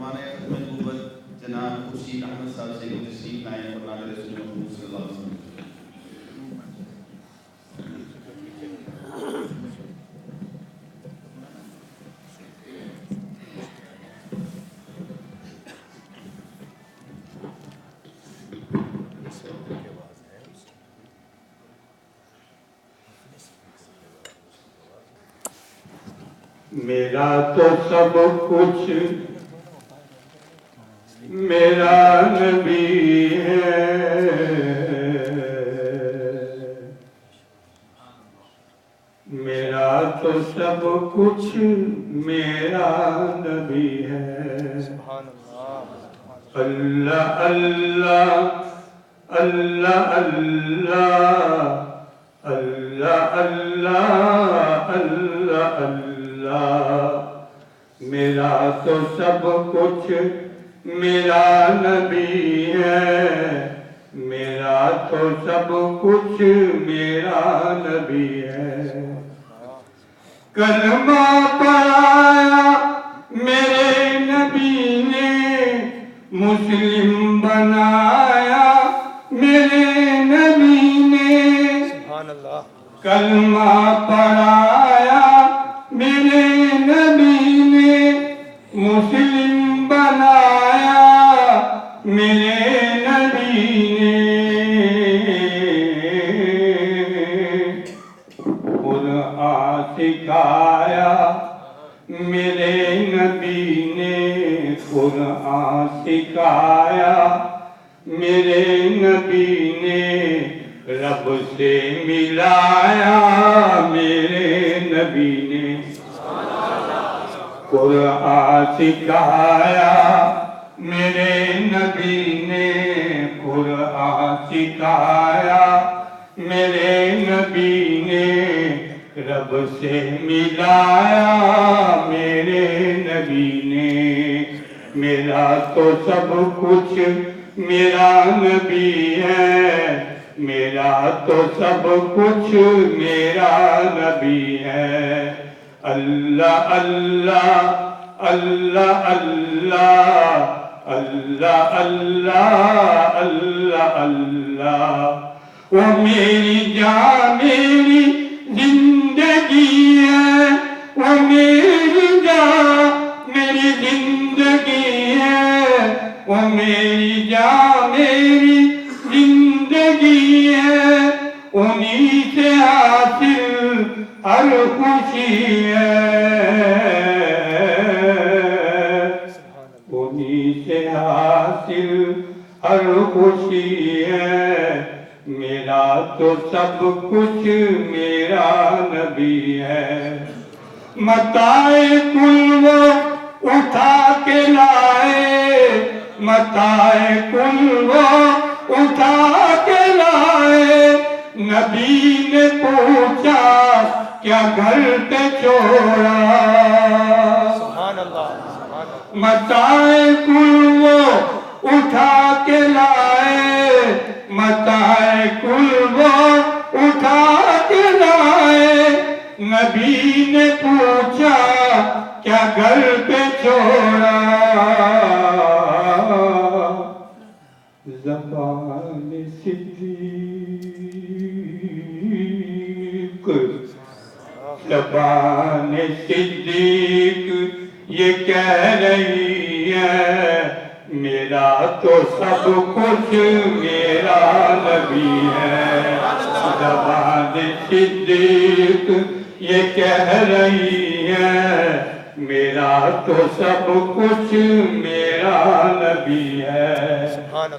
فرمانے ختم نبوت جناب خورشید احمد صاحب سے تشریف لائیں اور نعت رسول محمد صلی اللہ علیہ وسلم. میرا تو سب کچھ میرا نبی ہے، میرا تو سب کچھ میرا نبی ہے. اللہ اللہ اللہ اللہ اللہ اللہ اللہ اللہ. میرا تو سب کچھ میرا نبی ہے، میرا تو سب کچھ میرا نبی ہے. کلمہ پڑھایا میرے نبی نے، مسلم بنایا میرے نبی نے. کلمہ پڑھایا میرے نبی نے، مسلم بنایا میرے نبی نے. قرآن سکھایا میرے نبی نے، قرآن سکھایا میرے نبی نے. رب سے ملایا میرے نبی نے. قرآن سکھایا میرے نبی نے، قرآن سکھایا میرے نبی نے. رب سے ملایا میرے نبی نے. میرا تو سب کچھ میرا نبی ہے، میرا تو سب کچھ میرا نبی ہے. اللہ اللہ اللہ اللہ اللہ اللہ اللہ اللہ. وہ میری جان میری زندگی ہے، وہ میری جان میری زندگی ہے، وہ میری جان میری زندگی ہے. انہی سے حاصل ہر خوشی ہے، انہی سے حاصل ہر خوشی ہے. میرا تو سب کچھ میرا نبی ہے. متاع کل وہ اٹھا کے لائے، متاع کل وہ اٹھا کے لائے. نبی نے پوچھا کیا گھر پہ چھوڑا. متاع کل وہ اٹھا کے لائے، متاع کل وہ اٹھا کے لائے. نبی نے پوچھا کیا گھر پہ چھوڑا. زبان صدیق، زبان صدیق یہ کہہ رہی ہے، میرا تو سب کچھ میرا نبی ہے. زبان صدیق یہ کہہ رہی ہے، میرا تو سب کچھ میرا نبی ہے.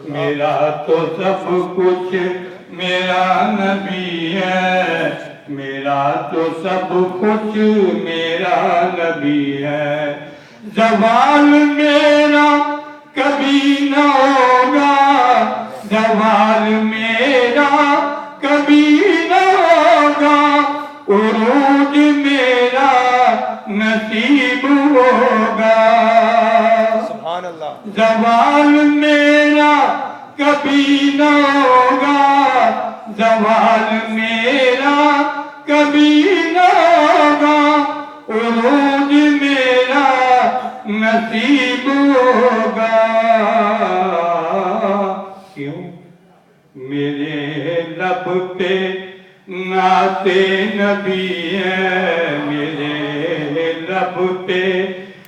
میرا تو سب کچھ میرا نبی ہے، میرا تو سب کچھ میرا نبی ہے. زوال میرا کبھی نہ ہوگا، زوال میرا کبھی نہ ہوگا. عروج میرا نصیب ہوگا. زوال میرا کبھی نہ ہوگا، زوال میرا کبھی نہ ہوگا. عروج میرا نصیب ہوگا. کیوں؟ میرے لب پہ نعت نبی ہے، میرے لب پہ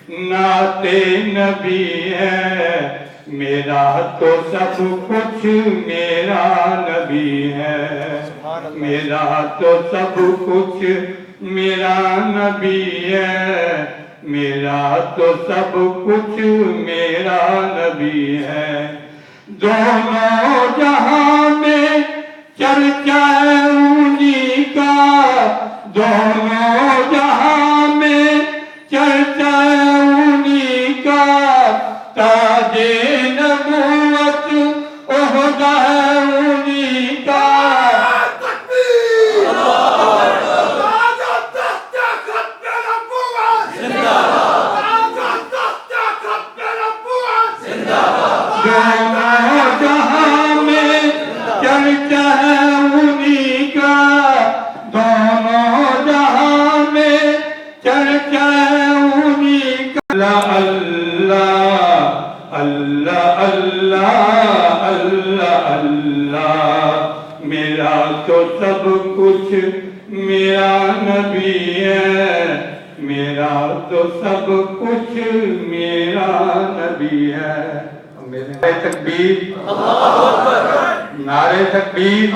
نعت نبی ہے. میرا تو سب کچھ میرا نبی ہے، میرا تو سب کچھ میرا نبی ہے، میرا تو سب کچھ میرا نبی ہے. دونوں جہاں میں چرچا ہے انہی کا، دونوں جہاں میں چرچا ہے انہی کا. تاج نبوت عہدہ ہے انہی کا. دونوں جہاں میں چرچا ہے انہی کا، دونوں جہاں میں چرچا ہے انہی کا. اللہ اللہ اللہ اللہ اللہ. میرا تو سب کچھ میرا نبی ہے، میرا تو سب کچھ میرا نبی ہے. نعرہ تکبیر، نعرہ تکبیر.